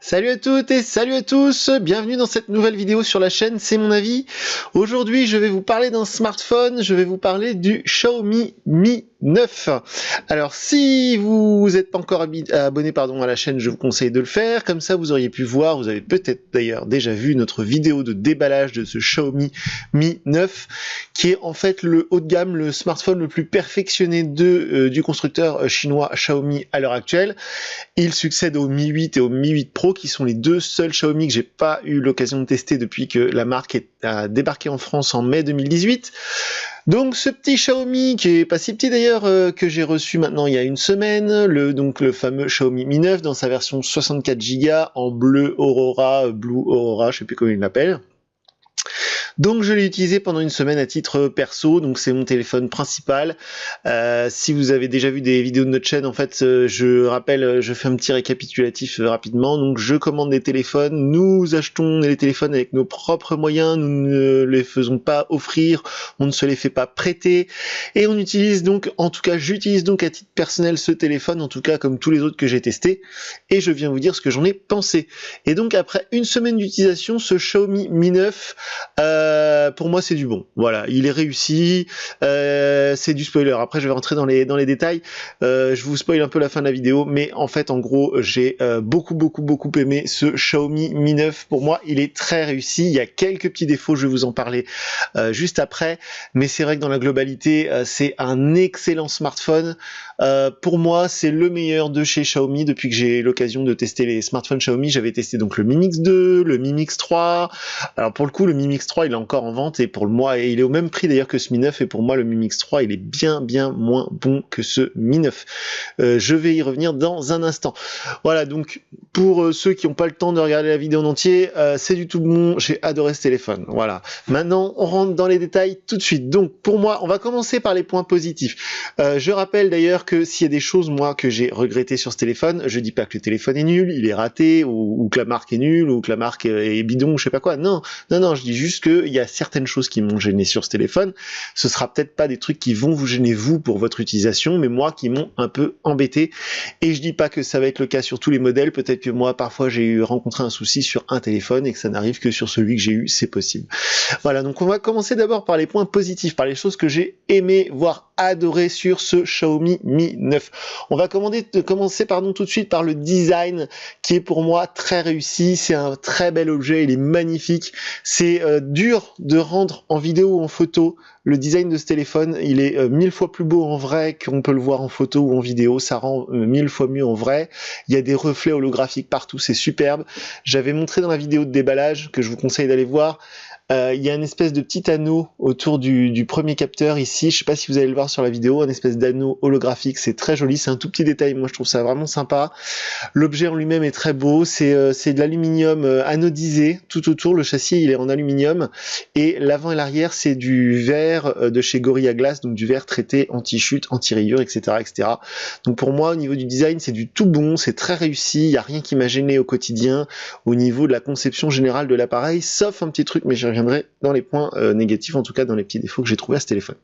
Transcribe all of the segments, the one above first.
Salut à toutes et salut à tous, bienvenue dans cette nouvelle vidéo sur la chaîne C'est mon avis. Aujourd'hui je vais vous parler d'un smartphone, je vais vous parler du Xiaomi Mi 9. Alors si vous n'êtes pas encore abonné à la chaîne, je vous conseille de le faire, comme ça vous auriez pu voir, vous avez peut-être d'ailleurs déjà vu notre vidéo de déballage de ce Xiaomi Mi 9, qui est en fait le haut de gamme, le smartphone le plus perfectionné du constructeur chinois Xiaomi à l'heure actuelle. Il succède au Mi 8 et au Mi 8 Pro, qui sont les deux seuls Xiaomi que j'ai pas eu l'occasion de tester depuis que la marque a débarqué en France en mai 2018. Donc ce petit Xiaomi, qui est pas si petit d'ailleurs, que j'ai reçu maintenant il y a une semaine, le fameux Xiaomi Mi 9 dans sa version 64 Go en bleu Aurora, Blue Aurora, je sais plus comment il l'appelle. Donc je l'ai utilisé pendant une semaine à titre perso, donc c'est mon téléphone principal. Si vous avez déjà vu des vidéos de notre chaîne, en fait, je fais un petit récapitulatif rapidement. Donc je commande des téléphones, nous achetons les téléphones avec nos propres moyens, nous ne les faisons pas offrir, on ne se les fait pas prêter, et on utilise donc, en tout cas j'utilise donc à titre personnel ce téléphone, en tout cas comme tous les autres que j'ai testés, et je viens vous dire ce que j'en ai pensé. Et donc après une semaine d'utilisation, ce Xiaomi Mi 9, pour moi c'est du bon, voilà, il est réussi, c'est du spoiler, après je vais rentrer dans les détails, je vous spoil un peu la fin de la vidéo, mais en fait en gros j'ai beaucoup aimé ce Xiaomi Mi 9, pour moi il est très réussi, il y a quelques petits défauts, je vais vous en parler juste après, mais c'est vrai que dans la globalité c'est un excellent smartphone. Pour moi c'est le meilleur de chez Xiaomi depuis que j'ai l'occasion de tester les smartphones Xiaomi. J'avais testé donc le Mi Mix 2, le Mi Mix 3, alors pour le coup le Mi Mix 3 il est encore en vente, et pour moi il est au même prix d'ailleurs que ce Mi 9, et pour moi le Mi Mix 3 il est bien moins bon que ce Mi 9. Je vais y revenir dans un instant. Voilà, donc pour ceux qui n'ont pas le temps de regarder la vidéo en entier, c'est du tout bon, j'ai adoré ce téléphone. Voilà, maintenant on rentre dans les détails tout de suite. Donc pour moi on va commencer par les points positifs. Je rappelle d'ailleurs que s'il y a des choses moi que j'ai regretté sur ce téléphone, je dis pas que le téléphone est nul, il est raté, ou que la marque est nulle, ou que la marque est bidon, je sais pas quoi, non, je dis juste qu'il y a certaines choses qui m'ont gêné sur ce téléphone. Ce sera peut-être pas des trucs qui vont vous gêner vous pour votre utilisation, mais moi qui m'ont un peu embêté, et je dis pas que ça va être le cas sur tous les modèles, peut-être que moi parfois j'ai rencontré un souci sur un téléphone et que ça n'arrive que sur celui que j'ai eu, c'est possible. Voilà, donc on va commencer d'abord par les points positifs, par les choses que j'ai aimé, voire adoré sur ce Xiaomi Mi 9. On va commencer tout de suite par le design, qui est pour moi très réussi, c'est un très bel objet, il est magnifique, c'est dur de rendre en vidéo ou en photo. Le design de ce téléphone, il est 1000 fois plus beau en vrai qu'on peut le voir en photo ou en vidéo, ça rend 1000 fois mieux en vrai. Il y a des reflets holographiques partout, c'est superbe. J'avais montré dans la vidéo de déballage, que je vous conseille d'aller voir, il y a une espèce de petit anneau autour du premier capteur ici, je sais pas si vous allez le voir sur la vidéo, un espèce d'anneau holographique, c'est très joli, c'est un tout petit détail, moi je trouve ça vraiment sympa. L'objet en lui-même est très beau, c'est de l'aluminium anodisé tout autour, le châssis il est en aluminium, et l'avant et l'arrière c'est du verre de chez Gorilla Glass, donc du verre traité anti-chute, anti-rayures, etc. Donc pour moi au niveau du design c'est du tout bon, c'est très réussi, il n'y a rien qui m'a gêné au quotidien, au niveau de la conception générale de l'appareil, sauf un petit truc, mais j'y reviendrai dans les points négatifs, en tout cas dans les petits défauts que j'ai trouvé à ce téléphone.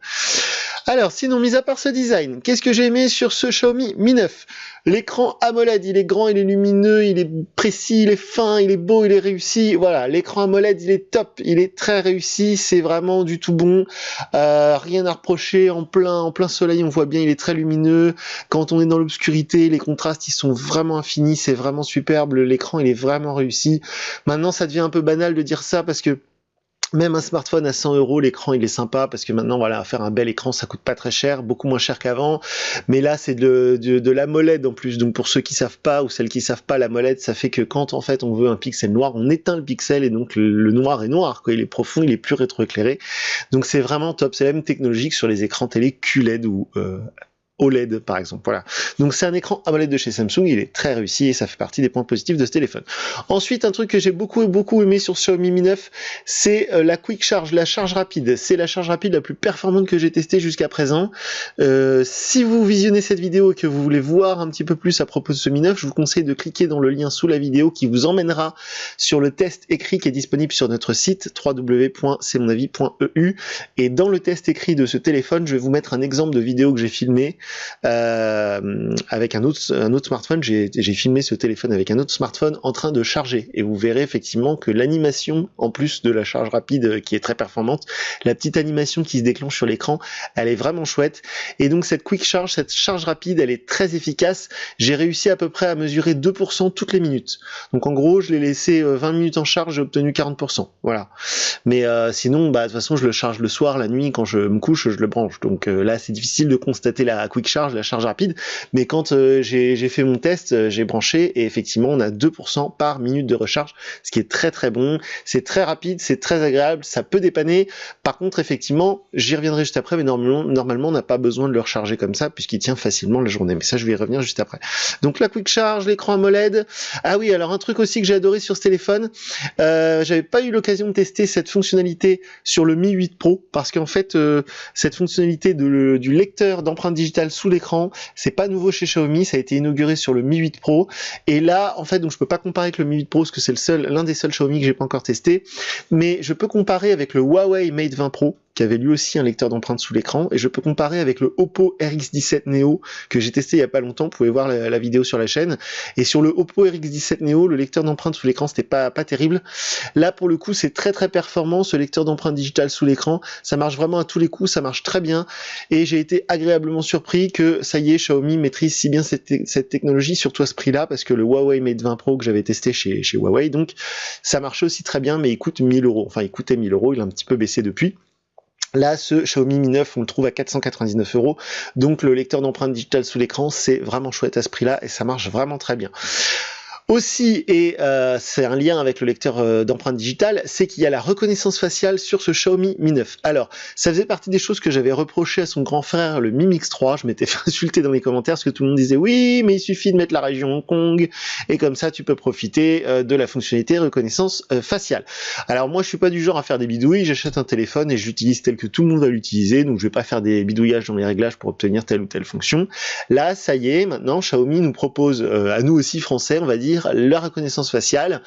Alors sinon, mis à part ce design, qu'est-ce que j'ai aimé sur ce Xiaomi Mi 9? L'écran AMOLED, il est grand, il est lumineux, il est précis, il est fin, il est beau, il est réussi. Voilà, l'écran AMOLED, il est top, il est très réussi, c'est vraiment du tout bon. Rien à reprocher, en plein soleil, on voit bien, il est très lumineux. Quand on est dans l'obscurité, les contrastes, ils sont vraiment infinis, c'est vraiment superbe. L'écran, il est vraiment réussi. Maintenant, ça devient un peu banal de dire ça parce que même un smartphone à 100 €, l'écran il est sympa parce que maintenant voilà, faire un bel écran ça coûte pas très cher, beaucoup moins cher qu'avant, mais là c'est de l'AMOLED en plus, donc pour ceux qui savent pas ou celles qui savent pas, l'AMOLED ça fait que quand en fait on veut un pixel noir, on éteint le pixel et donc le noir est noir, quoi, il est profond, il est plus rétroéclairé, donc c'est vraiment top, c'est la même technologie que sur les écrans télé QLED ou OLED par exemple, voilà. Donc c'est un écran AMOLED de chez Samsung, il est très réussi et ça fait partie des points positifs de ce téléphone. Ensuite, un truc que j'ai beaucoup aimé sur ce Xiaomi Mi 9, c'est la Quick Charge, la charge rapide. C'est la charge rapide la plus performante que j'ai testée jusqu'à présent. Si vous visionnez cette vidéo et que vous voulez voir un petit peu plus à propos de ce Mi 9, je vous conseille de cliquer dans le lien sous la vidéo qui vous emmènera sur le test écrit qui est disponible sur notre site www.cmonavie.eu, et dans le test écrit de ce téléphone, je vais vous mettre un exemple de vidéo que j'ai filmé avec un autre smartphone. J'ai filmé ce téléphone avec un autre smartphone en train de charger, et vous verrez effectivement que l'animation, en plus de la charge rapide qui est très performante, la petite animation qui se déclenche sur l'écran, elle est vraiment chouette. Et donc cette quick charge, cette charge rapide, elle est très efficace. J'ai réussi à peu près à mesurer 2% toutes les minutes. Donc en gros, je l'ai laissé 20 minutes en charge, j'ai obtenu 40%. Voilà. Mais sinon, de toute façon, je le charge le soir, la nuit, quand je me couche, je le branche. Donc là, c'est difficile de constater la quick charge, la charge rapide. Mais quand j'ai fait mon test, j'ai branché, et effectivement, on a 2% par minute de recharge, ce qui est très très bon. C'est très rapide, c'est très agréable, ça peut dépanner. Par contre, effectivement, j'y reviendrai juste après, mais normalement, on n'a pas besoin de le recharger comme ça, puisqu'il tient facilement la journée. Mais ça, je vais y revenir juste après. Donc la quick charge, l'écran AMOLED. Ah oui, alors un truc aussi que j'ai adoré sur ce téléphone, j'avais pas eu l'occasion de tester cette fonctionnalité sur le Mi 8 Pro, parce qu'en fait, cette fonctionnalité du lecteur d'empreintes digitales sous l'écran, c'est pas nouveau chez Xiaomi, ça a été inauguré sur le Mi 8 Pro. Et là, en fait, donc je peux pas comparer avec le Mi 8 Pro, parce que c'est l'un des seuls Xiaomi que j'ai pas encore testé, mais je peux comparer avec le Huawei Mate 20 Pro, qui avait lui aussi un lecteur d'empreintes sous l'écran, et je peux comparer avec le Oppo RX17 Neo, que j'ai testé il y a pas longtemps, vous pouvez voir la vidéo sur la chaîne. Et sur le Oppo RX17 Neo, le lecteur d'empreintes sous l'écran, c'était pas terrible. Là, pour le coup, c'est très très performant, ce lecteur d'empreintes digitales sous l'écran, ça marche vraiment à tous les coups, ça marche très bien, et j'ai été agréablement surpris que, ça y est, Xiaomi maîtrise si bien cette technologie, surtout à ce prix-là, parce que le Huawei Mate 20 Pro que j'avais testé chez Huawei, donc, ça marchait aussi très bien, mais il coûte 1000 €. Enfin, il coûtait 1000 €, il a un petit peu baissé depuis. Là, ce Xiaomi Mi 9, on le trouve à 499 €. Donc, le lecteur d'empreintes digitales sous l'écran, c'est vraiment chouette à ce prix-là, et ça marche vraiment très bien. Aussi, et c'est un lien avec le lecteur d'empreintes digitales, c'est qu'il y a la reconnaissance faciale sur ce Xiaomi Mi 9. Alors, ça faisait partie des choses que j'avais reproché à son grand frère, le Mi Mix 3. Je m'étais fait insulter dans les commentaires parce que tout le monde disait oui, mais il suffit de mettre la région Hong Kong et comme ça tu peux profiter de la fonctionnalité reconnaissance faciale. Alors moi, je suis pas du genre à faire des bidouilles. J'achète un téléphone et je l'utilise tel que tout le monde va l'utiliser, donc je vais pas faire des bidouillages dans les réglages pour obtenir telle ou telle fonction. Là, ça y est, maintenant Xiaomi nous propose à nous aussi français, on va dire, la reconnaissance faciale,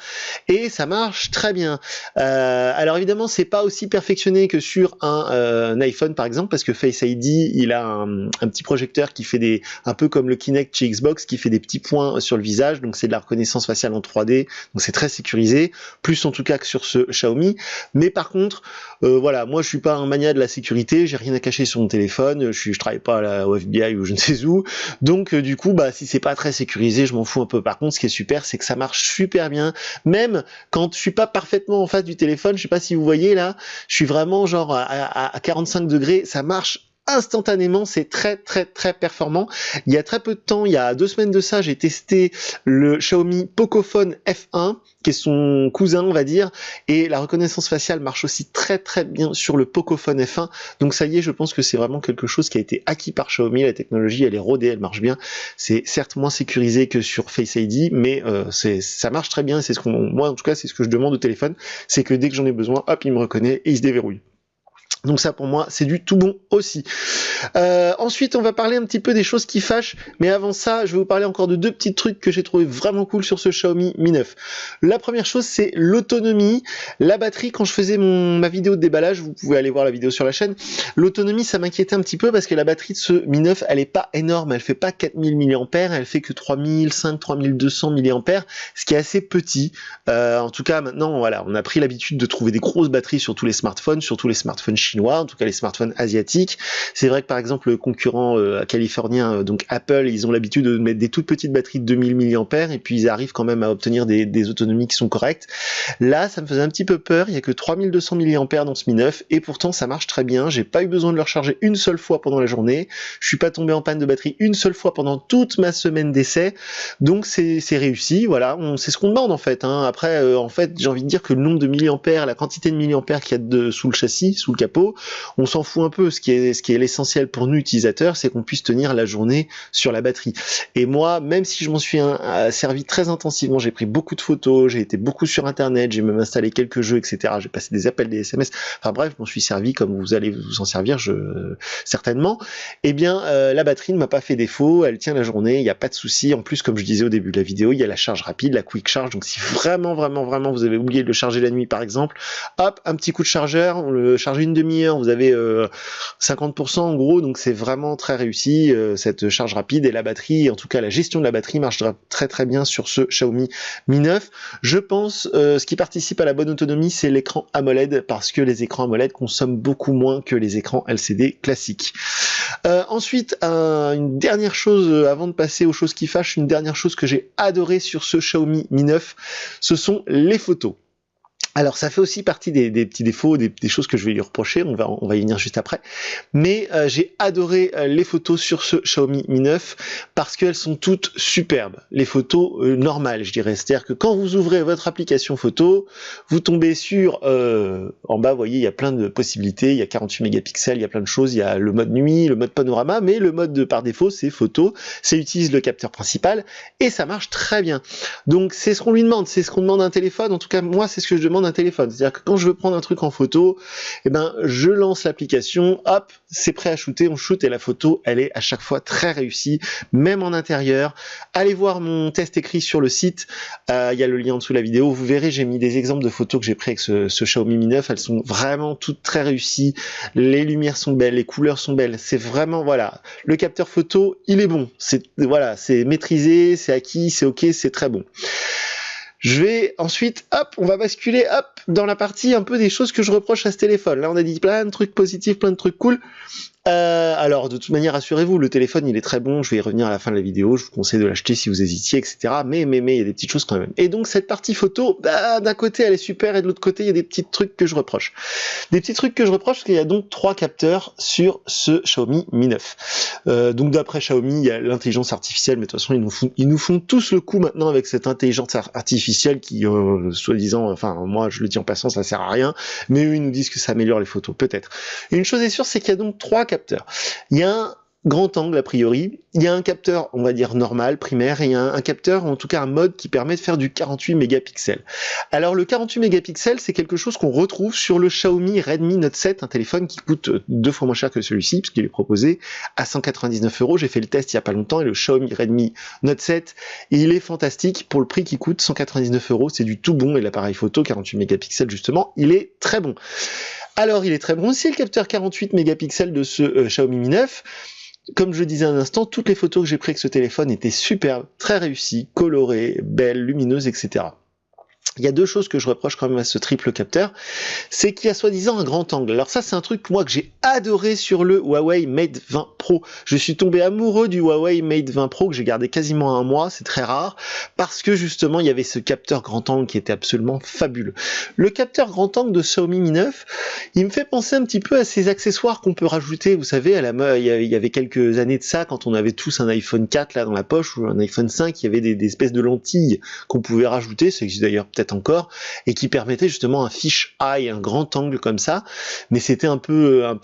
et ça marche très bien. Alors évidemment, c'est pas aussi perfectionné que sur un iPhone par exemple, parce que Face ID, il a un petit projecteur qui fait un peu comme le Kinect chez Xbox, qui fait des petits points sur le visage, donc c'est de la reconnaissance faciale en 3D, donc c'est très sécurisé, plus en tout cas que sur ce Xiaomi. Mais par contre, voilà, moi je suis pas un mania de la sécurité, j'ai rien à cacher sur mon téléphone, je travaille pas au FBI ou je ne sais où, donc du coup, si c'est pas très sécurisé, je m'en fous un peu. Par contre, ce qui est super, c'est que ça marche super bien, même quand je suis pas parfaitement en face du téléphone. Je sais pas si vous voyez là, je suis vraiment genre à 45 degrés, ça marche instantanément, c'est très très très performant. Il y a très peu de temps, il y a 2 semaines de ça, j'ai testé le Xiaomi Pocophone F1, qui est son cousin, on va dire, et la reconnaissance faciale marche aussi très très bien sur le Pocophone F1. Donc ça y est, je pense que c'est vraiment quelque chose qui a été acquis par Xiaomi. La technologie, elle est rodée, elle marche bien. C'est certes moins sécurisé que sur Face ID, mais ça marche très bien. C'est moi en tout cas, c'est ce que je demande au téléphone, c'est que dès que j'en ai besoin, hop, il me reconnaît et il se déverrouille. Donc ça, pour moi, c'est du tout bon aussi. Ensuite, on va parler un petit peu des choses qui fâchent, mais avant ça, je vais vous parler encore de 2 petits trucs que j'ai trouvé vraiment cool sur ce Xiaomi Mi 9. La première chose, c'est l'autonomie. La batterie, quand je faisais ma vidéo de déballage, vous pouvez aller voir la vidéo sur la chaîne, l'autonomie, ça m'inquiétait un petit peu parce que la batterie de ce Mi 9, elle est pas énorme, elle fait pas 4000 mAh, elle fait que 3500-3200 mAh, ce qui est assez petit. En tout cas, maintenant, voilà, on a pris l'habitude de trouver des grosses batteries sur tous les smartphones chinois, en tout cas les smartphones asiatiques. C'est vrai que par exemple le concurrent californien, donc Apple, ils ont l'habitude de mettre des toutes petites batteries de 2000 mAh et puis ils arrivent quand même à obtenir des autonomies qui sont correctes. Là, ça me faisait un petit peu peur, il y a que 3200 mAh dans ce Mi 9 et pourtant ça marche très bien. J'ai pas eu besoin de le recharger une seule fois pendant la journée. Je suis pas tombé en panne de batterie une seule fois pendant toute ma semaine d'essai. Donc c'est réussi, voilà, c'est ce qu'on demande en fait, hein. Après en fait, j'ai envie de dire que le nombre de milliampères, la quantité de milliampères qu'il y a sous le châssis, sous le capot, on s'en fout un peu. Ce qui est l'essentiel pour nous utilisateurs, c'est qu'on puisse tenir la journée sur la batterie. Et moi, même si je m'en suis servi très intensivement, j'ai pris beaucoup de photos, j'ai été beaucoup sur internet, j'ai même installé quelques jeux, etc. J'ai passé des appels, des SMS, enfin bref, je m'en suis servi comme vous allez vous en servir certainement. Eh bien, la batterie ne m'a pas fait défaut, elle tient la journée, il n'y a pas de souci. En plus, comme je disais au début de la vidéo, il y a la charge rapide, la quick charge, donc si vraiment vous avez oublié de le charger la nuit par exemple, hop, un petit coup de chargeur, on le charge une demi demi-heure, vous avez 50% en gros, donc c'est vraiment très réussi, cette charge rapide, et la batterie, en tout cas la gestion de la batterie marche très très bien sur ce Xiaomi Mi 9. Je pense, ce qui participe à la bonne autonomie, c'est l'écran AMOLED, parce que les écrans AMOLED consomment beaucoup moins que les écrans LCD classiques. Ensuite, une dernière chose, avant de passer aux choses qui fâchent, une dernière chose que j'ai adoré sur ce Xiaomi Mi 9, ce sont les photos. Alors ça fait aussi partie des petits défauts, des choses que je vais lui reprocher, on va y venir juste après, mais j'ai adoré les photos sur ce Xiaomi Mi 9 parce qu'elles sont toutes superbes, les photos normales je dirais, c'est-à-dire que quand vous ouvrez votre application photo, vous tombez sur, en bas vous voyez il y a plein de possibilités, il y a 48 mégapixels, il y a plein de choses, il y a le mode nuit, le mode panorama, mais le mode par défaut c'est photo, ça utilise le capteur principal et ça marche très bien. Donc c'est ce qu'on lui demande, c'est ce qu'on demande à un téléphone, en tout cas moi c'est ce que je demande d'un téléphone, c'est-à-dire que quand je veux prendre un truc en photo, eh ben je lance l'application, hop, c'est prêt à shooter, on shoot et la photo elle est à chaque fois très réussie, même en intérieur. Allez voir mon test écrit sur le site, il y a le lien en dessous de la vidéo, vous verrez, j'ai mis des exemples de photos que j'ai pris avec ce Xiaomi Mi 9, elles sont vraiment toutes très réussies, les lumières sont belles, les couleurs sont belles, c'est vraiment, voilà, le capteur photo il est bon, c'est voilà, c'est maîtrisé, c'est acquis, c'est ok, c'est très bon. Je vais ensuite, hop, on va basculer, hop, dans la partie un peu des choses que je reproche à ce téléphone. Là, on a dit plein de trucs positifs, plein de trucs cool. Alors, de toute manière, rassurez-vous, le téléphone, il est très bon. Je vais y revenir à la fin de la vidéo. Je vous conseille de l'acheter si vous hésitiez, etc. Mais, il y a des petites choses quand même. Et donc, cette partie photo, d'un côté, elle est super, et de l'autre côté, il y a des petits trucs que je reproche. Des petits trucs que je reproche, parce qu'il y a donc 3 capteurs sur ce Xiaomi Mi 9. Donc, d'après Xiaomi, il y a l'intelligence artificielle, mais de toute façon, ils nous font tous le coup maintenant avec cette intelligence artificielle qui, soi-disant, enfin, moi, je le dis en passant, ça sert à rien, mais eux, ils nous disent que ça améliore les photos, peut-être. Une chose est sûre, c'est qu'il y a donc 3 capteurs. Il y a un grand angle a priori, il y a un capteur on va dire normal, primaire, et il y a un capteur, en tout cas un mode qui permet de faire du 48 mégapixels. Alors le 48 mégapixels c'est quelque chose qu'on retrouve sur le Xiaomi Redmi Note 7, un téléphone qui coûte 2 fois moins cher que celui-ci, puisqu'il est proposé à 199 €. J'ai fait le test il y a pas longtemps et le Xiaomi Redmi Note 7, il est fantastique pour le prix qui coûte 199 €, c'est du tout bon, et l'appareil photo 48 mégapixels justement, il est très bon. Alors il est très bon aussi le capteur 48 mégapixels de ce Xiaomi Mi 9. Comme je le disais un instant, toutes les photos que j'ai prises avec ce téléphone étaient superbes, très réussies, colorées, belles, lumineuses, etc. Il y a 2 choses que je reproche quand même à ce triple capteur, c'est qu'il y a soi-disant un grand angle. Alors ça c'est un truc moi que j'ai adoré sur le Huawei Mate 20 Pro. Je suis tombé amoureux du Huawei Mate 20 Pro que j'ai gardé quasiment un mois, c'est très rare, parce que justement il y avait ce capteur grand angle qui était absolument fabuleux. Le capteur grand angle de Xiaomi Mi 9, il me fait penser un petit peu à ces accessoires qu'on peut rajouter, vous savez, il y avait quelques années de ça, quand on avait tous un iPhone 4 là dans la poche, ou un iPhone 5, il y avait des espèces de lentilles qu'on pouvait rajouter, ça existe d'ailleurs peut-être encore, et qui permettait justement un fish eye, un grand angle comme ça, mais c'était un peu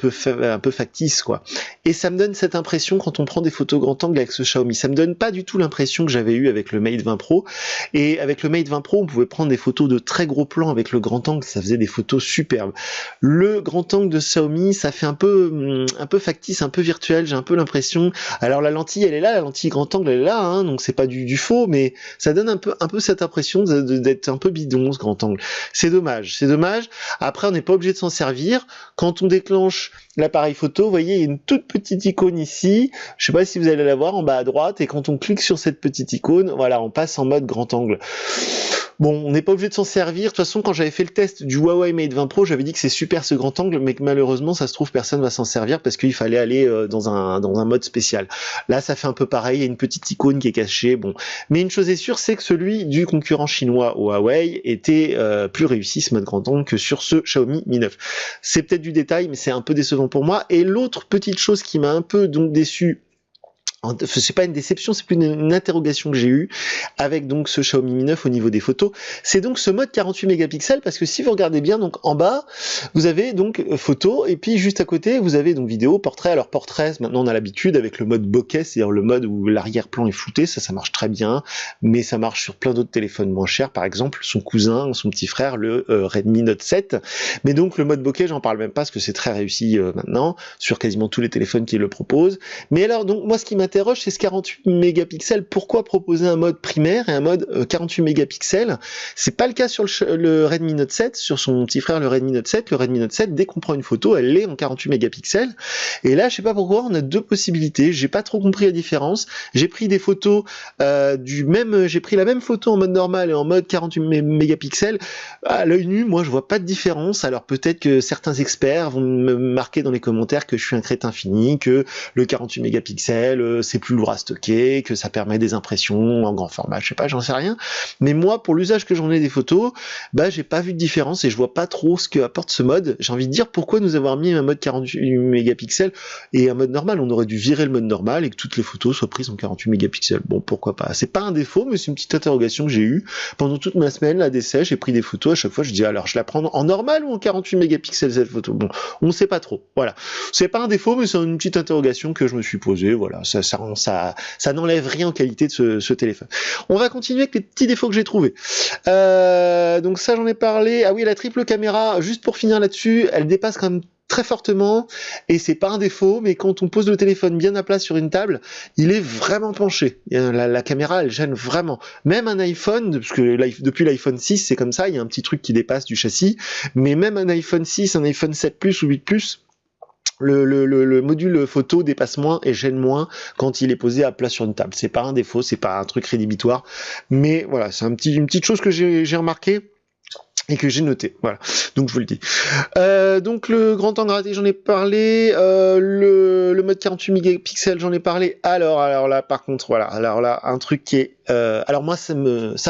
factice quoi. Et ça me donne cette impression quand on prend des photos grand angle avec ce Xiaomi, ça me donne pas du tout l'impression que j'avais eu avec le Mate 20 Pro, et avec le Mate 20 Pro on pouvait prendre des photos de très gros plans avec le grand angle, ça faisait des photos superbes. Le grand angle de Xiaomi, ça fait un peu factice, un peu virtuel, j'ai un peu l'impression. Alors la lentille elle est là, la lentille grand angle elle est là, hein, donc c'est pas du faux, mais ça donne un peu cette impression d'être un peu bidon ce grand angle. C'est dommage, c'est dommage. Après on n'est pas obligé de s'en servir. Quand on déclenche l'appareil photo, vous voyez il y a une toute petite icône ici, je sais pas si vous allez la voir en bas à droite, et quand on clique sur cette petite icône, voilà, on passe en mode grand angle. Bon, on n'est pas obligé de s'en servir. De toute façon, quand j'avais fait le test du Huawei Mate 20 Pro, j'avais dit que c'est super ce grand angle, mais que malheureusement, ça se trouve, personne va s'en servir parce qu'il fallait aller dans un mode spécial. Là, ça fait un peu pareil. Il y a une petite icône qui est cachée. Bon, mais une chose est sûre, c'est que celui du concurrent chinois Huawei était plus réussi ce mode grand angle que sur ce Xiaomi Mi 9. C'est peut-être du détail, mais c'est un peu décevant pour moi. Et l'autre petite chose qui m'a un peu donc déçu, c'est pas une déception, c'est plus une interrogation que j'ai eue avec donc ce Xiaomi Mi 9 au niveau des photos, c'est donc ce mode 48 mégapixels, parce que si vous regardez bien, donc en bas vous avez donc photo, et puis juste à côté vous avez donc vidéo, portrait. Alors portrait, maintenant on a l'habitude avec le mode bokeh, c'est-à-dire le mode où l'arrière-plan est flouté, ça marche très bien, mais ça marche sur plein d'autres téléphones moins chers, par exemple son cousin, son petit frère, le Redmi Note 7, mais donc le mode bokeh j'en parle même pas, parce que c'est très réussi maintenant sur quasiment tous les téléphones qui le proposent. Mais alors donc moi ce qui m'intéresse m'interroge, c'est ce 48 mégapixels. Pourquoi proposer un mode primaire et un mode 48 mégapixels? C'est pas le cas sur le Redmi Note 7, sur son petit frère le Redmi Note 7. Le Redmi Note 7, dès qu'on prend une photo, elle est en 48 mégapixels. Et là, je sais pas pourquoi, on a deux possibilités. J'ai pas trop compris la différence. J'ai pris des photos j'ai pris la même photo en mode normal et en mode 48 mégapixels. À l'œil nu, moi, je vois pas de différence. Alors peut-être que certains experts vont me marquer dans les commentaires que je suis un crétin fini, que le 48 mégapixels, c'est plus lourd à stocker, que ça permet des impressions en grand format. Je sais pas, j'en sais rien. Mais moi, pour l'usage que j'en ai des photos, bah, j'ai pas vu de différence et je vois pas trop ce que apporte ce mode. J'ai envie de dire, pourquoi nous avoir mis un mode 48 mégapixels et un mode normal? On aurait dû virer le mode normal et que toutes les photos soient prises en 48 mégapixels. Bon, pourquoi pas? C'est pas un défaut, mais c'est une petite interrogation que j'ai eue pendant toute ma semaine, là, d'essai. J'ai pris des photos, à chaque fois, je dis, alors, je la prends en normal ou en 48 mégapixels, cette photo? Bon, on sait pas trop. Voilà. C'est pas un défaut, mais c'est une petite interrogation que je me suis posée. Voilà. Ça n'enlève rien en qualité de ce téléphone. On va continuer avec les petits défauts que j'ai trouvés. Donc ça, j'en ai parlé. Ah oui, la triple caméra, juste pour finir là-dessus, elle dépasse quand même très fortement, et c'est pas un défaut, mais quand on pose le téléphone bien à plat sur une table, il est vraiment penché. La caméra, elle gêne vraiment. Même un iPhone, parce que depuis l'iPhone 6, c'est comme ça, il y a un petit truc qui dépasse du châssis, mais même un iPhone 6, un iPhone 7 Plus ou 8 Plus, le module photo dépasse moins et gêne moins quand il est posé à plat sur une table. C'est pas un défaut, c'est pas un truc rédhibitoire, mais voilà, c'est une petite chose que j'ai remarqué et que j'ai noté, voilà, donc je vous le dis. Donc le grand angle raté, j'en ai parlé, le mode 48 mégapixels, j'en ai parlé. Alors là, par contre, voilà, alors là, un truc qui est... alors moi, ça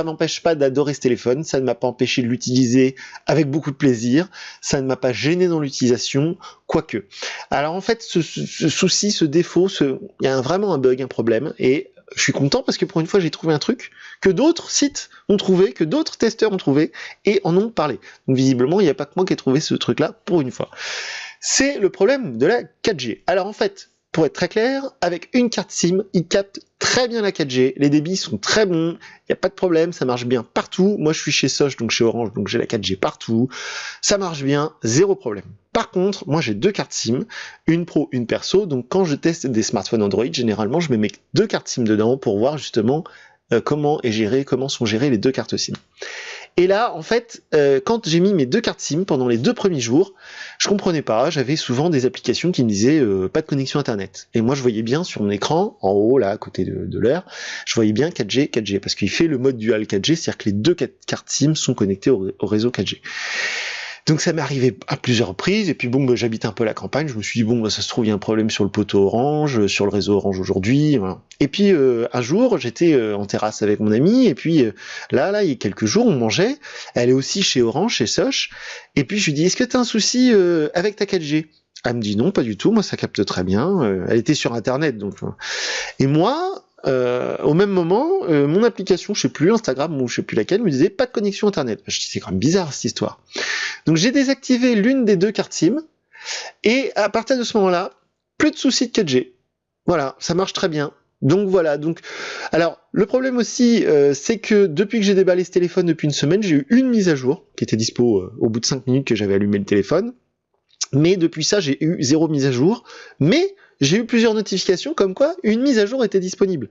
m'empêche pas d'adorer ce téléphone, ça ne m'a pas empêché de l'utiliser avec beaucoup de plaisir, ça ne m'a pas gêné dans l'utilisation, quoique. Alors en fait, ce souci, ce défaut, il y a vraiment un bug, un problème, et je suis content parce que pour une fois j'ai trouvé un truc que d'autres sites ont trouvé, que d'autres testeurs ont trouvé et en ont parlé. Donc visiblement il n'y a pas que moi qui ai trouvé ce truc là pour une fois. C'est le problème de la 4G. Alors en fait, pour être très clair, avec une carte SIM, il capte très bien la 4G, les débits sont très bons, il n'y a pas de problème, ça marche bien partout. Moi je suis chez Soch, donc chez Orange, donc j'ai la 4G partout, ça marche bien, zéro problème. Par contre, moi j'ai deux cartes SIM, une pro, une perso, donc quand je teste des smartphones Android, généralement je me mets deux cartes SIM dedans pour voir justement comment sont gérées les deux cartes SIM. Et là, en fait, quand j'ai mis mes deux cartes SIM pendant les 2 premiers jours, je comprenais pas, j'avais souvent des applications qui me disaient pas de connexion internet. Et moi je voyais bien sur mon écran, en haut là, à côté de l'heure, je voyais bien 4G, parce qu'il fait le mode dual 4G, c'est-à-dire que les deux cartes SIM sont connectées au réseau 4G. Donc ça m'est arrivé à plusieurs reprises, et puis bon, bah, j'habite un peu la campagne, je me suis dit bon, bah, ça se trouve il y a un problème sur le poteau Orange, sur le réseau Orange aujourd'hui, voilà. Et puis un jour, j'étais en terrasse avec mon ami, et puis là, il y a quelques jours, on mangeait, elle est aussi chez Orange, chez Soch, et puis je lui dis, est-ce que t'as un souci avec ta 4G? Elle me dit non, pas du tout, moi ça capte très bien, elle était sur internet, donc... Et moi... au même moment, mon application, je sais plus, Instagram ou je sais plus laquelle, me disait pas de connexion internet. Je dis c'est quand même bizarre cette histoire. Donc j'ai désactivé l'une des deux cartes SIM et à partir de ce moment-là, plus de soucis de 4G. Voilà, ça marche très bien. Donc voilà, alors le problème aussi, c'est que depuis que j'ai déballé ce téléphone depuis une semaine, j'ai eu une mise à jour qui était dispo au bout de 5 minutes que j'avais allumé le téléphone. Mais depuis ça, j'ai eu 0 mise à jour. Mais j'ai eu plusieurs notifications comme quoi une mise à jour était disponible.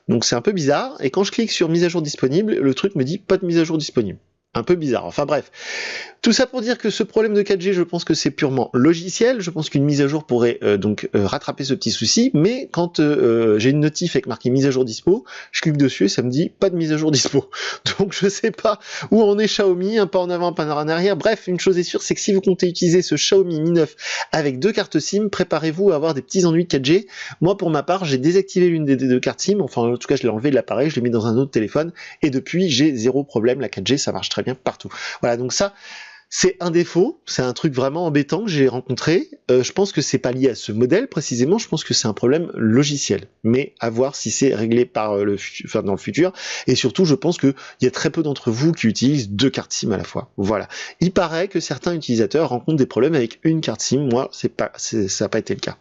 Donc c'est un peu bizarre, et quand je clique sur mise à jour disponible, le truc me dit pas de mise à jour disponible. Un peu bizarre, enfin bref. Tout ça pour dire que ce problème de 4G, je pense que c'est purement logiciel, je pense qu'une mise à jour pourrait rattraper ce petit souci, mais quand j'ai une notif avec marqué mise à jour dispo, je clique dessus et ça me dit pas de mise à jour dispo. Donc je sais pas où en est Xiaomi, un pas en avant, un pas en arrière. Bref, une chose est sûre, c'est que si vous comptez utiliser ce Xiaomi Mi 9 avec deux cartes SIM, préparez-vous à avoir des petits ennuis de 4G. Moi pour ma part, j'ai désactivé l'une des deux cartes SIM, enfin en tout cas je l'ai enlevé de l'appareil, je l'ai mis dans un autre téléphone, et depuis j'ai zéro problème, la 4G ça marche très bien partout. Voilà, donc ça, c'est un défaut, c'est un truc vraiment embêtant que j'ai rencontré. Je pense que c'est pas lié à ce modèle précisément, je pense que c'est un problème logiciel. Mais à voir si c'est réglé par dans le futur. Et surtout, je pense qu'il y a très peu d'entre vous qui utilisent deux cartes SIM à la fois. Voilà. Il paraît que certains utilisateurs rencontrent des problèmes avec une carte SIM. Moi, ça n'a pas été le cas.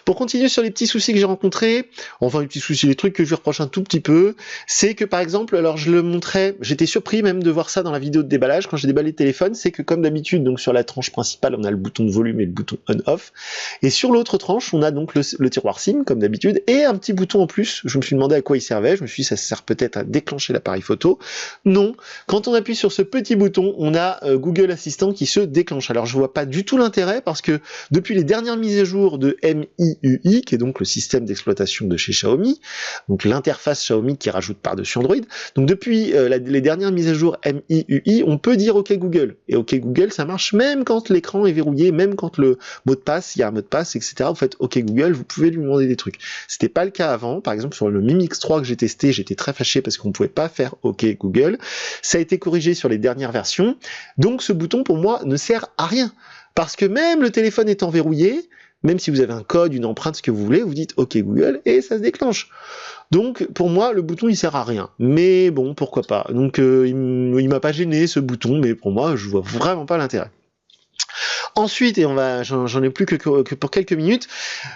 Pour continuer sur les petits soucis que j'ai rencontrés, enfin les petits soucis, les trucs que je lui reproche un tout petit peu, c'est que par exemple, alors je le montrais, j'étais surpris même de voir ça dans la vidéo de déballage quand j'ai déballé le téléphone, c'est que comme d'habitude, donc sur la tranche principale, on a le bouton de volume et le bouton on-off. Et sur l'autre tranche, on a donc le tiroir SIM, comme d'habitude, et un petit bouton en plus. Je me suis demandé à quoi il servait. Je me suis dit, ça sert peut-être à déclencher l'appareil photo. Non. Quand on appuie sur ce petit bouton, on a Google Assistant qui se déclenche. Alors, je vois pas du tout l'intérêt parce que depuis les dernières mises à jour de MIUI, qui est donc le système d'exploitation de chez Xiaomi, donc l'interface Xiaomi qui rajoute par-dessus Android, donc depuis les dernières mises à jour MIUI, on peut dire OK Google. Et OK Google, ça marche même quand l'écran est verrouillé, même quand le mot de passe, il y a un mot de passe, etc. Vous faites OK Google, vous pouvez lui demander des trucs. C'était pas le cas avant. Par exemple, sur le Mi Mix 3 que j'ai testé, j'étais très fâché parce qu'on pouvait pas faire OK Google. Ça a été corrigé sur les dernières versions. Donc ce bouton, pour moi, ne sert à rien. Parce que même le téléphone étant verrouillé, même si vous avez un code, une empreinte, ce que vous voulez, vous dites OK Google et ça se déclenche. Donc pour moi le bouton il sert à rien, mais bon pourquoi pas. Donc il m'a pas gêné ce bouton, mais pour moi je vois vraiment pas l'intérêt. Ensuite, et j'en ai plus que pour quelques minutes,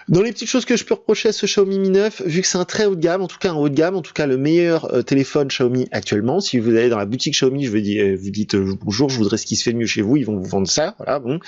dans les petites choses que je peux reprocher à ce Xiaomi Mi 9, vu que c'est un très haut de gamme, en tout cas un haut de gamme, en tout cas le meilleur téléphone Xiaomi actuellement, si vous allez dans la boutique Xiaomi, vous dites bonjour, je voudrais ce qui se fait de mieux chez vous, ils vont vous vendre ça, voilà, bon.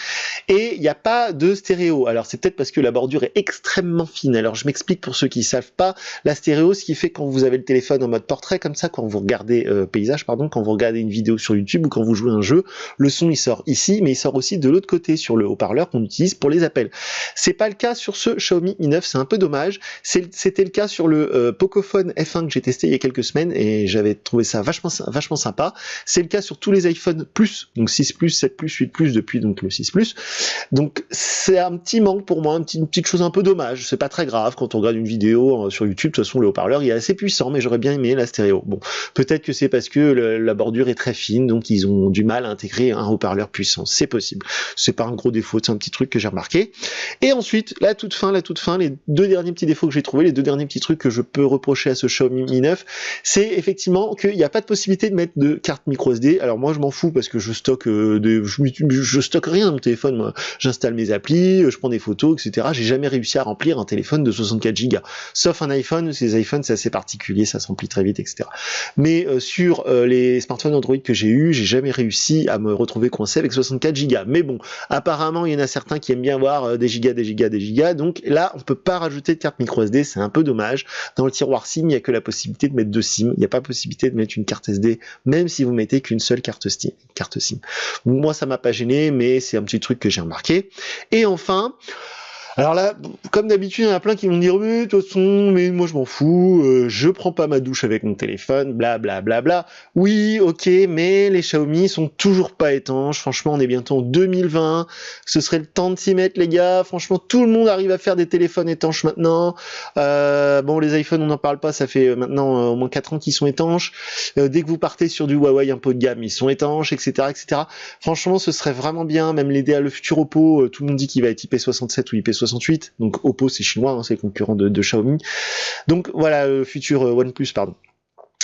Et il n'y a pas de stéréo, alors c'est peut-être parce que la bordure est extrêmement fine, alors je m'explique pour ceux qui savent pas, la stéréo, ce qui fait quand vous avez le téléphone en mode portrait, comme ça, quand vous regardez, paysage, pardon, quand vous regardez une vidéo sur YouTube ou quand vous jouez un jeu, le son il sort ici, mais il sort aussi de l'autre côté, sur le haut-parleur qu'on utilise pour les appels. C'est pas le cas sur ce Xiaomi Mi 9, c'est un peu dommage. C'était le cas sur le Pocophone F1 que j'ai testé il y a quelques semaines et j'avais trouvé ça vachement sympa. C'est le cas sur tous les iPhone Plus, donc 6 Plus, 7 Plus, 8 Plus depuis donc le 6 Plus. Donc c'est un petit manque pour moi, une petite chose un peu dommage. C'est pas très grave quand on regarde une vidéo sur YouTube. De toute façon, le haut-parleur il est assez puissant, mais j'aurais bien aimé la stéréo. Bon, peut-être que c'est parce que la bordure est très fine, donc ils ont du mal à intégrer un haut-parleur puissant. C'est possible. C'est pas un gros défaut, c'est un petit truc que j'ai remarqué. Et ensuite, la toute fin, les deux derniers petits défauts que j'ai trouvés, les deux derniers petits trucs que je peux reprocher à ce Xiaomi Mi 9, c'est effectivement qu'il n'y a pas de possibilité de mettre de carte micro SD. Alors moi je m'en fous parce que je stocke je stocke rien dans mon téléphone, moi. J'installe mes applis, je prends des photos, etc. J'ai jamais réussi à remplir un téléphone de 64 Go. Sauf un iPhone, ces iPhones c'est assez particulier, ça se remplit très vite, etc. Mais sur les smartphones Android que j'ai eu, j'ai jamais réussi à me retrouver coincé avec 64 Go. Mais bon, apparemment il y en a certains qui aiment bien voir des gigas, donc là on peut pas rajouter de carte micro SD, c'est un peu dommage. Dans le tiroir SIM, il n'y a que la possibilité de mettre deux SIM, il n'y a pas possibilité de mettre une carte SD, même si vous mettez qu'une seule carte SIM. Moi ça m'a pas gêné, mais c'est un petit truc que j'ai remarqué. Et enfin, alors là, comme d'habitude, il y en a plein qui vont me dire mais de toute façon, mais moi je m'en fous, je prends pas ma douche avec mon téléphone, bla bla bla bla. Oui, ok, mais les Xiaomi sont toujours pas étanches. Franchement, on est bientôt en 2020, ce serait le temps de s'y mettre, les gars. Franchement, tout le monde arrive à faire des téléphones étanches maintenant. Bon, les iPhones, on n'en parle pas, ça fait maintenant au moins 4 ans qu'ils sont étanches. Dès que vous partez sur du Huawei un peu de gamme, ils sont étanches, etc., etc. Franchement, ce serait vraiment bien. Même le futur Oppo, tout le monde dit qu'il va être IP67 ou IP68. Donc Oppo c'est chinois, hein, c'est le concurrent de Xiaomi. Donc voilà, le futur OnePlus, pardon.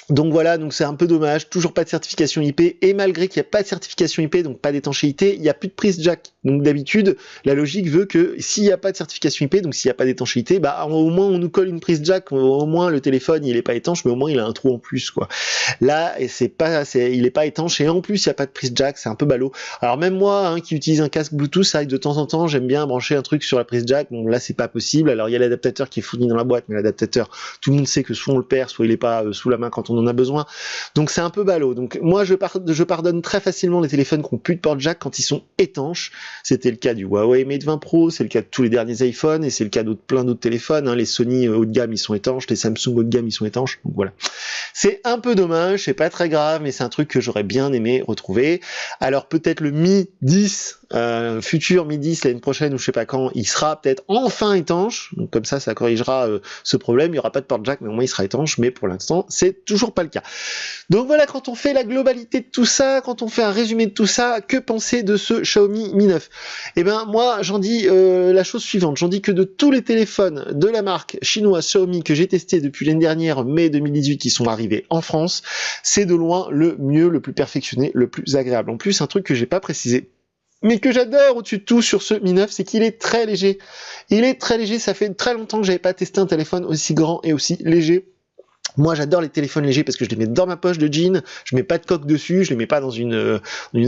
Donc voilà, donc c'est un peu dommage, toujours pas de certification IP, et malgré qu'il n'y a pas de certification IP, donc pas d'étanchéité, il n'y a plus de prise jack. Donc d'habitude, la logique veut que s'il n'y a pas de certification IP, donc s'il n'y a pas d'étanchéité, bah au moins on nous colle une prise jack, au moins le téléphone il est pas étanche, mais au moins il a un trou en plus, quoi. Là, il est pas étanche, et en plus il n'y a pas de prise jack, c'est un peu ballot. Alors même moi, hein, qui utilise un casque Bluetooth, ça de temps en temps, j'aime bien brancher un truc sur la prise jack, bon là c'est pas possible. Alors il y a l'adaptateur qui est fourni dans la boîte, mais l'adaptateur, tout le monde sait que soit on le perd, soit il est pas sous la main quand on en a besoin. Donc c'est un peu ballot. Donc moi je pardonne très facilement les téléphones qui ont plus de port jack quand ils sont étanches. C'était le cas du Huawei Mate 20 Pro, c'est le cas de tous les derniers iPhones et c'est le cas de plein d'autres téléphones, hein. Les Sony haut de gamme ils sont étanches, les Samsung haut de gamme ils sont étanches. Donc voilà. C'est un peu dommage, c'est pas très grave, mais c'est un truc que j'aurais bien aimé retrouver. Alors peut-être le Mi 10, futur Mi 10 l'année prochaine ou je sais pas quand, il sera peut-être enfin étanche. Donc comme ça corrigera ce problème. Il y aura pas de port jack, mais au moins il sera étanche. Mais pour l'instant, c'est toujours pas le cas. Donc voilà, quand on fait la globalité de tout ça, quand on fait un résumé de tout ça, que penser de ce Xiaomi Mi 9? Eh ben moi, j'en dis la chose suivante. J'en dis que de tous les téléphones de la marque chinoise Xiaomi que j'ai testé depuis l'année dernière, mai 2018, qui sont arrivés en France, c'est de loin le mieux, le plus perfectionné, le plus agréable. En plus, un truc que j'ai pas précisé, mais que j'adore au-dessus de tout sur ce Mi 9, c'est qu'il est très léger. Il est très léger, ça fait très longtemps que j'avais pas testé un téléphone aussi grand et aussi léger. Moi, j'adore les téléphones légers parce que je les mets dans ma poche de jean, je mets pas de coque dessus, je les mets pas dans une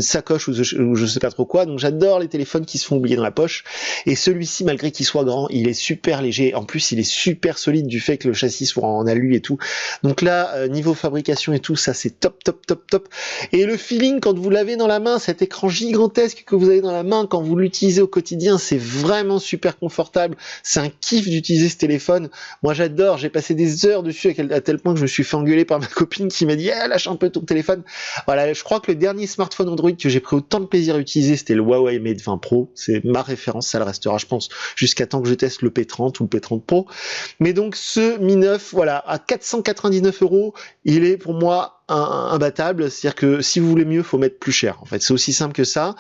sacoche ou je sais pas trop quoi. Donc, j'adore les téléphones qui se font oublier dans la poche. Et celui-ci, malgré qu'il soit grand, il est super léger. En plus, il est super solide du fait que le châssis soit en alu et tout. Donc là, niveau fabrication et tout, ça c'est top, top, top, top. Et le feeling quand vous l'avez dans la main, cet écran gigantesque que vous avez dans la main quand vous l'utilisez au quotidien, c'est vraiment super confortable. C'est un kiff d'utiliser ce téléphone. Moi, j'adore. J'ai passé des heures dessus à tel point que je me suis fait engueuler par ma copine qui m'a dit lâche un peu ton téléphone. Voilà, je crois que le dernier smartphone Android que j'ai pris autant de plaisir à utiliser, c'était le Huawei Mate 20 Pro. C'est ma référence, ça le restera, je pense, jusqu'à temps que je teste le P30 ou le P30 Pro. Mais donc ce Mi 9, voilà, à 499 €, il est pour moi imbattable. C'est-à-dire que si vous voulez mieux, faut mettre plus cher. En fait, c'est aussi simple que ça.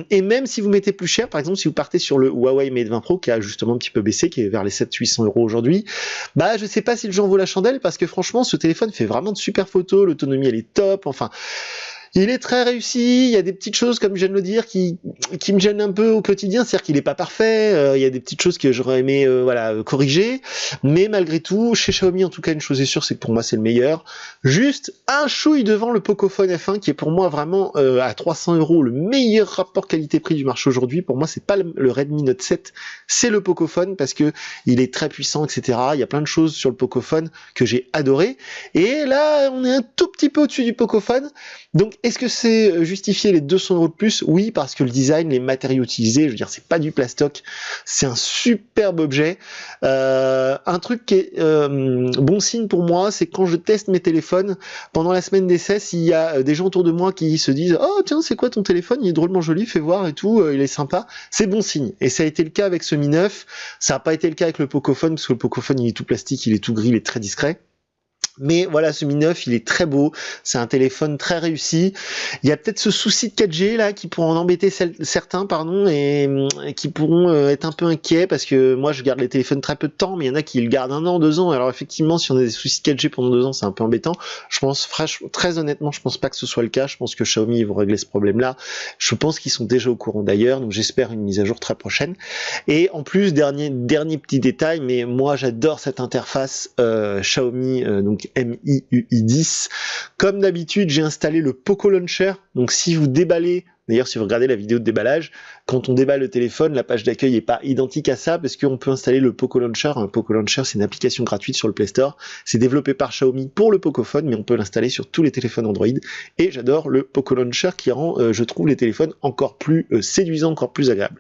Et même si vous mettez plus cher, par exemple, si vous partez sur le Huawei Mate 20 Pro, qui a justement un petit peu baissé, qui est vers les 700-800 € aujourd'hui, bah je sais pas si le jeu en vaut la chandelle, parce que franchement, ce téléphone fait vraiment de super photos, l'autonomie elle est top, enfin... Il est très réussi, il y a des petites choses, comme je viens de le dire, qui me gênent un peu au quotidien, c'est-à-dire qu'il est pas parfait, il y a des petites choses que j'aurais aimé corriger, mais malgré tout, chez Xiaomi, en tout cas, une chose est sûre, c'est que pour moi, c'est le meilleur. Juste un chouille devant le Pocophone F1, qui est pour moi vraiment à 300 € le meilleur rapport qualité-prix du marché aujourd'hui. Pour moi, c'est pas le Redmi Note 7, c'est le Pocophone, parce que il est très puissant, etc. Il y a plein de choses sur le Pocophone que j'ai adoré. Et là, on est un tout petit peu au-dessus du Pocophone. Donc, est-ce que c'est justifié les 200 € de plus? Oui, parce que le design, les matériaux utilisés, je veux dire, c'est pas du plastoc, c'est un superbe objet. Un truc qui est bon signe pour moi, c'est quand je teste mes téléphones, pendant la semaine d'essai, s'il y a des gens autour de moi qui se disent « Oh tiens, c'est quoi ton téléphone? Il est drôlement joli, fais voir et tout, il est sympa », c'est bon signe. Et ça a été le cas avec ce Mi 9, ça n'a pas été le cas avec le Pocophone, parce que le Pocophone, il est tout plastique, il est tout gris, il est très discret. Mais voilà, ce Mi 9, il est très beau, c'est un téléphone très réussi. Il y a peut-être ce souci de 4G là qui pourront en embêter certains, et qui pourront être un peu inquiets, parce que moi je garde les téléphones très peu de temps, mais il y en a qui le gardent 1 an, 2 ans. Alors effectivement, si on a des soucis de 4G pendant 2 ans, c'est un peu embêtant. Je pense, très honnêtement, je pense pas que ce soit le cas. Je pense que Xiaomi ils vont régler ce problème-là. Je pense qu'ils sont déjà au courant d'ailleurs, donc j'espère une mise à jour très prochaine. Et en plus, dernier petit détail, mais moi j'adore cette interface Xiaomi, donc MIUI 10. Comme d'habitude, j'ai installé le Poco Launcher. Donc si vous déballez, d'ailleurs si vous regardez la vidéo de déballage, quand on déballe le téléphone, la page d'accueil n'est pas identique à ça, parce qu'on peut installer le Poco Launcher. Un Poco Launcher, c'est une application gratuite sur le Play Store. C'est développé par Xiaomi pour le Pocophone, mais on peut l'installer sur tous les téléphones Android. Et j'adore le Poco Launcher qui rend, je trouve, les téléphones encore plus séduisants, encore plus agréables.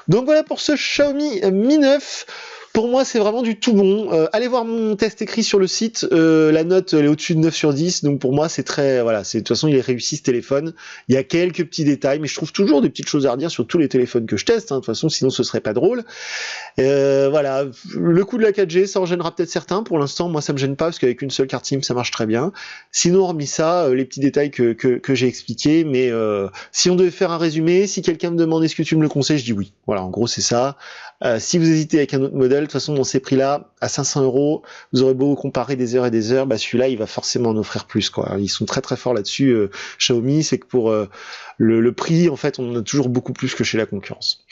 Donc voilà pour ce Xiaomi Mi 9. Pour moi, c'est vraiment du tout bon. Allez voir mon test écrit sur le site. La note, elle est au-dessus de 9 sur 10. Donc pour moi, c'est très... Voilà, de toute façon, il est réussi ce téléphone. Il y a quelques petits détails, mais je trouve toujours des petites choses à redire sur tous les téléphones que je teste. De toute façon, sinon, ce serait pas drôle. Voilà, le coup de la 4G, ça en gênera peut-être certains. Pour l'instant, moi, ça me gêne pas, parce qu'avec une seule carte SIM, ça marche très bien. Sinon, hormis ça, les petits détails que j'ai expliqués. Mais si on devait faire un résumé, si quelqu'un me demande est-ce que tu me le conseilles, je dis oui. Voilà, en gros, c'est ça. Si vous hésitez avec un autre modèle, de toute façon, dans ces prix-là, à 500 €, vous aurez beau comparer des heures et des heures, bah celui-là, il va forcément en offrir plus, quoi. Ils sont très très forts là-dessus, Xiaomi, c'est que pour le prix, en fait, on en a toujours beaucoup plus que chez la concurrence.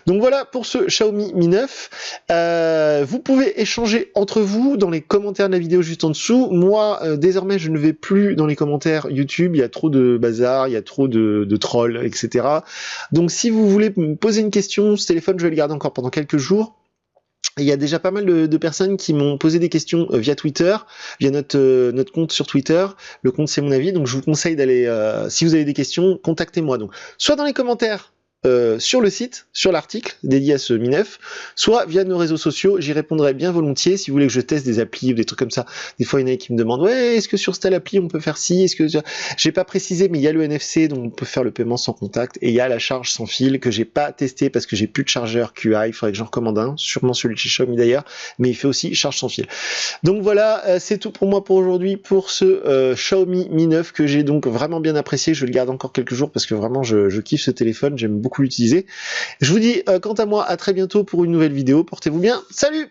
Donc voilà pour ce Xiaomi Mi 9. Vous pouvez échanger entre vous dans les commentaires de la vidéo juste en dessous. Moi, désormais, je ne vais plus dans les commentaires YouTube, il y a trop de bazar, il y a trop de trolls, etc. Donc si vous voulez me poser une question, ce téléphone, je vais le garder encore pendant quelques jours. Il y a déjà pas mal de personnes qui m'ont posé des questions via Twitter, via notre compte sur Twitter. Le compte c'est mon avis, donc je vous conseille d'aller, si vous avez des questions, contactez-moi. Donc soit dans les commentaires sur le site, sur l'article dédié à ce Mi 9, soit via nos réseaux sociaux, j'y répondrai bien volontiers. Si vous voulez que je teste des applis ou des trucs comme ça, des fois il y en a qui me demandent ouais, est-ce que sur telle appli on peut faire ci, est-ce que j'ai pas précisé, mais il y a le NFC, donc on peut faire le paiement sans contact, et il y a la charge sans fil que j'ai pas testé parce que j'ai plus de chargeur QI, il faudrait que j'en recommande un, sûrement celui de chez Xiaomi d'ailleurs, mais il fait aussi charge sans fil. Donc voilà, c'est tout pour moi pour aujourd'hui pour ce Xiaomi Mi 9 que j'ai donc vraiment bien apprécié. Je le garde encore quelques jours parce que vraiment je kiffe ce téléphone, j'aime beaucoup l'utiliser. Je vous dis quant à moi à très bientôt pour une nouvelle vidéo, portez-vous bien, salut!